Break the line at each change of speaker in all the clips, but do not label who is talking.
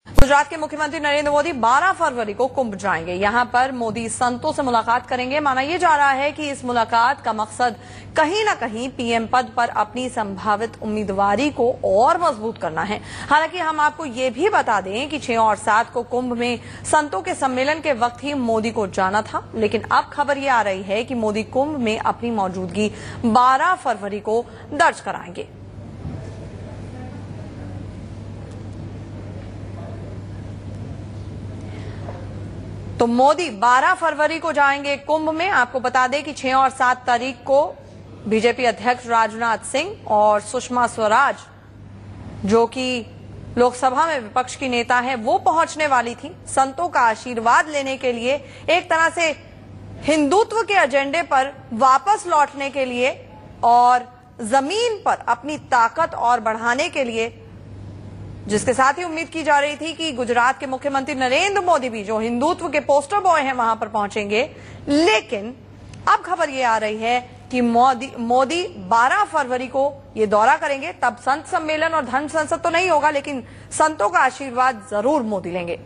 गुजरात के मुख्यमंत्री नरेंद्र मोदी 12 फरवरी को कुंभ जाएंगे। यहां पर मोदी संतों से मुलाकात करेंगे। माना यह जा रहा है कि इस मुलाकात का मकसद कहीं न कहीं पीएम पद पर अपनी संभावित उम्मीदवारी को और मजबूत करना है। हालांकि हम आपको ये भी बता दें कि 6 और 7 को कुंभ में संतों के सम्मेलन के वक्त ही मोदी को जाना था, लेकिन अब खबर यह आ रही है कि मोदी कुंभ में अपनी मौजूदगी 12 फरवरी को दर्ज कराएंगे। तो मोदी 12 फरवरी को जाएंगे कुंभ में। आपको बता दें कि 6 और 7 तारीख को बीजेपी अध्यक्ष राजनाथ सिंह और सुषमा स्वराज, जो कि लोकसभा में विपक्ष की नेता है, वो पहुंचने वाली थी संतों का आशीर्वाद लेने के लिए, एक तरह से हिंदुत्व के एजेंडे पर वापस लौटने के लिए और जमीन पर अपनी ताकत और बढ़ाने के लिए, जिसके साथ ही उम्मीद की जा रही थी कि गुजरात के मुख्यमंत्री नरेंद्र मोदी भी, जो हिंदुत्व के पोस्टर बॉय हैं, वहां पर पहुंचेंगे। लेकिन अब खबर यह आ रही है कि मोदी 12 फरवरी को ये दौरा करेंगे। तब संत सम्मेलन और धर्म संसद तो नहीं होगा, लेकिन संतों का आशीर्वाद जरूर मोदी लेंगे।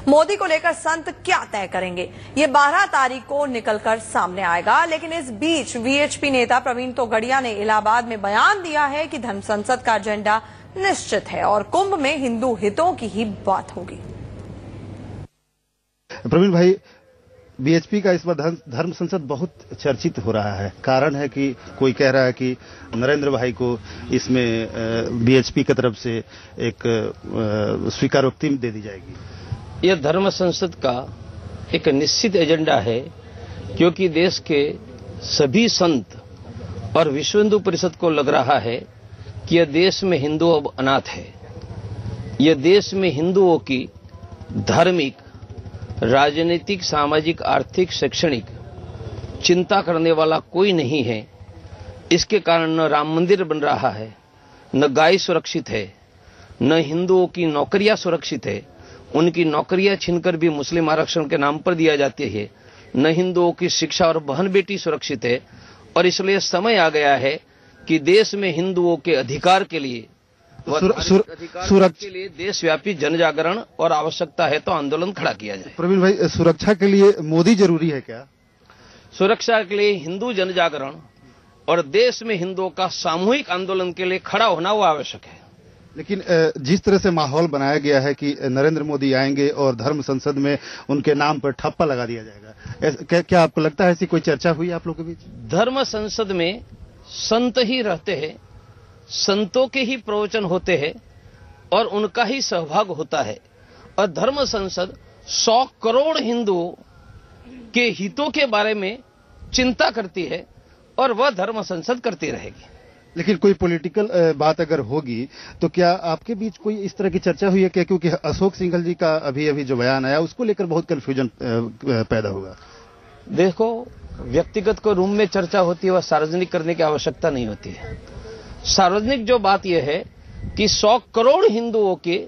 मोदी को लेकर संत क्या तय करेंगे, ये 12 तारीख को निकलकर सामने आएगा। लेकिन इस बीच वीएचपी नेता प्रवीण तोगड़िया ने इलाहाबाद में बयान दिया है कि धर्म संसद का एजेंडा निश्चित है और कुंभ में हिंदू हितों की ही बात होगी।
प्रवीण भाई, बीएचपी का इस बार धर्म संसद बहुत चर्चित हो रहा है। कारण है कि कोई कह रहा है कि नरेंद्र भाई को इसमें बीएचपी की तरफ से एक स्वीकारोक्ति दे दी जाएगी।
यह धर्म संसद का एक निश्चित एजेंडा है, क्योंकि देश के सभी संत और विश्व हिंदू परिषद को लग रहा है कि यह देश में हिंदू अब अनाथ है। यह देश में हिंदुओं की धार्मिक, राजनीतिक, सामाजिक, आर्थिक, शैक्षणिक चिंता करने वाला कोई नहीं है। इसके कारण न राम मंदिर बन रहा है, न गाय सुरक्षित है, न हिंदुओं की नौकरियां सुरक्षित है। उनकी नौकरियां छीनकर भी मुस्लिम आरक्षण के नाम पर दिया जाती है। न हिंदुओं की शिक्षा और बहन बेटी सुरक्षित है। और इसलिए समय आ गया है कि देश में हिंदुओं के अधिकार के लिए के लिए देशव्यापी जन जागरण और आवश्यकता है तो आंदोलन खड़ा किया जाए।
प्रवीण भाई, सुरक्षा के लिए मोदी जरूरी है क्या?
सुरक्षा के लिए हिंदू जन जागरण और देश में हिंदुओं का सामूहिक आंदोलन के लिए खड़ा होना वो आवश्यक है।
लेकिन जिस तरह से माहौल बनाया गया है कि नरेंद्र मोदी आएंगे और धर्म संसद में उनके नाम पर ठप्पा लगा दिया जाएगा, क्या आपको लगता है ऐसी कोई चर्चा हुई आप लोगों के बीच?
धर्म संसद में संत ही रहते हैं, संतों के ही प्रवचन होते हैं और उनका ही सहभाग होता है। और धर्म संसद 100 करोड़ हिंदुओं के हितों के बारे में चिंता करती है और वह धर्म संसद करती रहेगी।
लेकिन कोई पॉलिटिकल बात अगर होगी तो क्या आपके बीच कोई इस तरह की चर्चा हुई है क्या? क्योंकि अशोक सिंघल जी का अभी जो बयान आया उसको लेकर बहुत कंफ्यूजन पैदा हुआ।
देखो, व्यक्तिगत को रूम में चर्चा होती है, वह सार्वजनिक करने की आवश्यकता नहीं होती है। सार्वजनिक जो बात यह है कि 100 करोड़ हिंदुओं के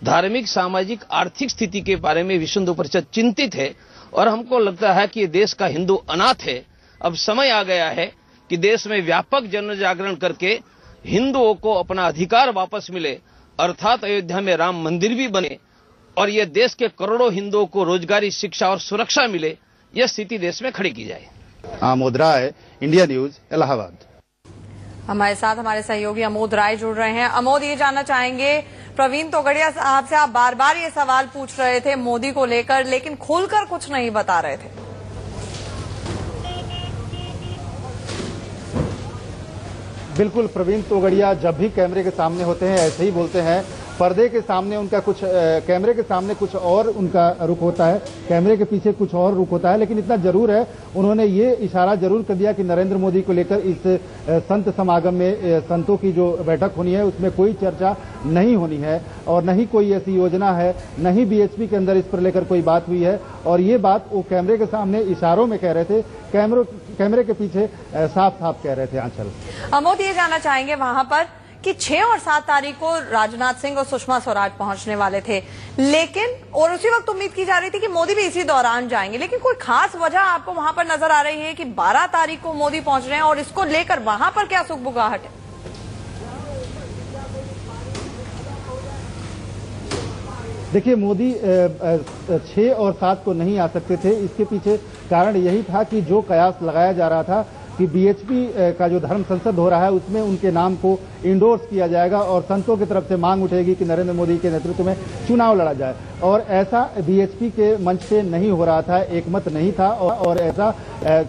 धार्मिक, सामाजिक, आर्थिक स्थिति के बारे में विश्व हिंदू परिषद चिंतित है और हमको लगता है कि देश का हिंदू अनाथ है। अब समय आ गया है कि देश में व्यापक जन जागरण करके हिंदुओं को अपना अधिकार वापस मिले, अर्थात अयोध्या में राम मंदिर भी बने और यह देश के करोड़ों हिंदुओं को रोजगारी, शिक्षा और सुरक्षा मिले। यह स्थिति देश में खड़ी की जाए।
आमोद राय, इंडिया न्यूज, इलाहाबाद।
हमारे साथ हमारे सहयोगी अमोद राय जुड़ रहे हैं। अमोद, ये जानना चाहेंगे, प्रवीण तोगड़िया साहब से आप बार बार ये सवाल पूछ रहे थे मोदी को लेकर, लेकिन खुलकर कुछ नहीं बता रहे थे।
बिल्कुल, प्रवीण तोगड़िया जब भी कैमरे के सामने होते हैं ऐसे ही बोलते हैं। पर्दे के सामने उनका कुछ, कैमरे के सामने कुछ और उनका रुख होता है, कैमरे के पीछे कुछ और रुख होता है। लेकिन इतना जरूर है, उन्होंने ये इशारा जरूर कर दिया कि नरेंद्र मोदी को लेकर इस संत समागम में, संतों की जो बैठक होनी है उसमें कोई चर्चा नहीं होनी है और न ही कोई ऐसी योजना है, न ही बीएचपी के अंदर इस पर लेकर कोई बात हुई है। और ये बात वो कैमरे के सामने इशारों में कह रहे थे, कैमरे के पीछे साफ साफ कह रहे थे। आंचल,
अमोद, ये जानना चाहेंगे वहां पर कि 6 और 7 तारीख को राजनाथ सिंह और सुषमा स्वराज पहुंचने वाले थे, लेकिन और उसी वक्त उम्मीद की जा रही थी कि मोदी भी इसी दौरान जाएंगे, लेकिन कोई खास वजह आपको वहां पर नजर आ रही है कि 12 तारीख को मोदी पहुंच रहे हैं और इसको लेकर वहां पर क्या सुगबुगाहट है?
देखिए, मोदी 6 और 7 को नहीं आ सकते थे। इसके पीछे कारण यही था कि जो कयास लगाया जा रहा था कि बीएचपी का जो धर्म संसद हो रहा है उसमें उनके नाम को इंडोर्स किया जाएगा और संतों की तरफ से मांग उठेगी कि नरेंद्र मोदी के नेतृत्व में चुनाव लड़ा जाए, और ऐसा बीएचपी के मंच पे नहीं हो रहा था, एकमत नहीं था और ऐसा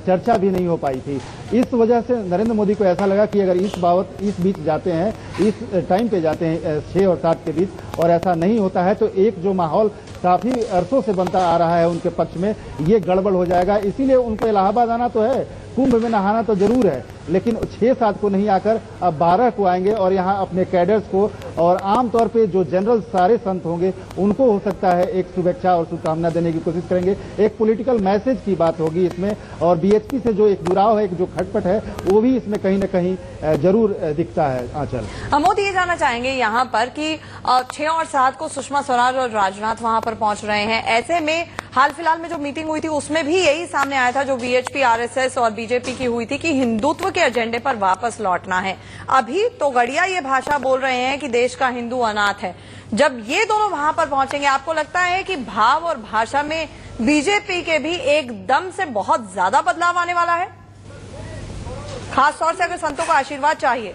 चर्चा भी नहीं हो पाई थी। इस वजह से नरेंद्र मोदी को ऐसा लगा कि अगर इस बीच जाते हैं, इस टाइम पे जाते हैं 6 और 7 के बीच, और ऐसा नहीं होता है तो एक जो माहौल काफी अरसों से बनता आ रहा है उनके पक्ष में, ये गड़बड़ हो जाएगा। इसीलिए उनको इलाहाबाद आना तो है, कुंभ में नहाना तो जरूर है, लेकिन 6-7 को नहीं आकर अब 12 को आएंगे और यहाँ अपने कैडर्स को और आमतौर पे जो जनरल सारे संत होंगे उनको हो सकता है एक शुभेच्छा और शुभकामना देने की कोशिश करेंगे। एक पॉलिटिकल मैसेज की बात होगी इसमें, और बीएचपी से जो एक जुड़ाव है, एक जो खटपट है, वो भी इसमें कहीं न कहीं जरूर दिखता है। आंचल,
मोदी ये जानना चाहेंगे यहाँ पर कि 6 और 7 को सुषमा स्वराज और राजनाथ वहां पर पहुंच रहे हैं। ऐसे में हाल फिलहाल में जो मीटिंग हुई थी उसमें भी यही सामने आया था, जो वीएचपी, आरएसएस और बीजेपी की हुई थी, कि हिंदुत्व के एजेंडे पर वापस लौटना है। अभी तोगड़िया ये भाषा बोल रहे हैं कि देश का हिंदू अनाथ है। जब ये दोनों वहां पर पहुंचेंगे, आपको लगता है कि भाव और भाषा में बीजेपी के भी एकदम से बहुत ज्यादा बदलाव आने वाला है, खासतौर से अगर संतों का आशीर्वाद चाहिए?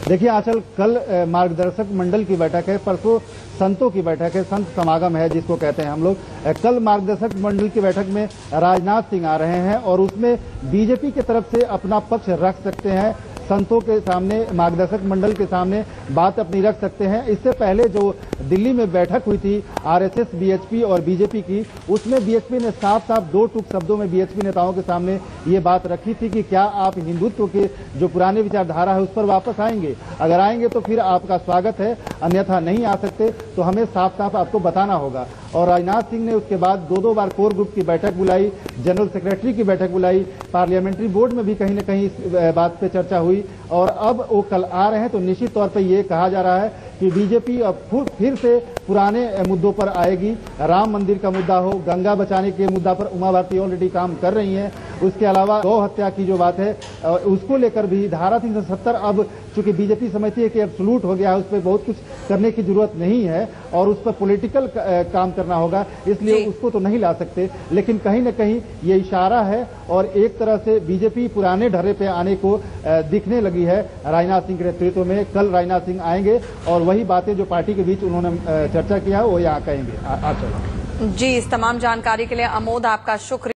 देखिए आंचल, कल मार्गदर्शक मंडल की बैठक है, परसों संतों की बैठक है, संत समागम है जिसको कहते हैं हम लोग। कल मार्गदर्शक मंडल की बैठक में राजनाथ सिंह आ रहे हैं और उसमें बीजेपी की तरफ से अपना पक्ष रख सकते हैं, संतों के सामने, मार्गदर्शक मंडल के सामने बात अपनी रख सकते हैं। इससे पहले जो दिल्ली में बैठक हुई थी आरएसएस, बीएचपी और बीजेपी की, उसमें बीएचपी ने साफ 2 टूक शब्दों में बीएचपी नेताओं के सामने ये बात रखी थी कि क्या आप हिंदुत्व के जो पुराने विचारधारा है उस पर वापस आएंगे? अगर आएंगे तो फिर आपका स्वागत है, अन्यथा नहीं आ सकते तो हमें साफ आपको बताना होगा। और राजनाथ सिंह ने उसके बाद 2 बार कोर ग्रुप की बैठक बुलाई, जनरल सेक्रेटरी की बैठक बुलाई, पार्लियामेंट्री बोर्ड में भी कहीं न कहीं इस बात पे चर्चा हुई, और अब वो कल आ रहे हैं। तो निश्चित तौर पे ये कहा जा रहा है कि बीजेपी अब फिर से पुराने मुद्दों पर आएगी। राम मंदिर का मुद्दा हो, गंगा बचाने के मुद्दा पर उमा भारती ऑलरेडी काम कर रही हैं। उसके अलावा गौ हत्या की जो बात है उसको लेकर भी धारा 370 अब चूंकि बीजेपी समझती है कि एब्सोल्यूट हो गया है, उस पर बहुत कुछ करने की जरूरत नहीं है और उस पर पॉलिटिकल काम करना होगा, इसलिए उसको तो नहीं ला सकते। लेकिन कहीं न कहीं ये इशारा है और एक तरह से बीजेपी पुराने ढर्रे पे आने को दिखने लगी है राजनाथ सिंह के नेतृत्व में। कल राजनाथ सिंह आएंगे और वही बातें जो पार्टी के बीच उन्होंने चर्चा किया है वो यहाँ कहेंगे।
जी, इस तमाम जानकारी के लिए अमोद आपका शुक्रिया।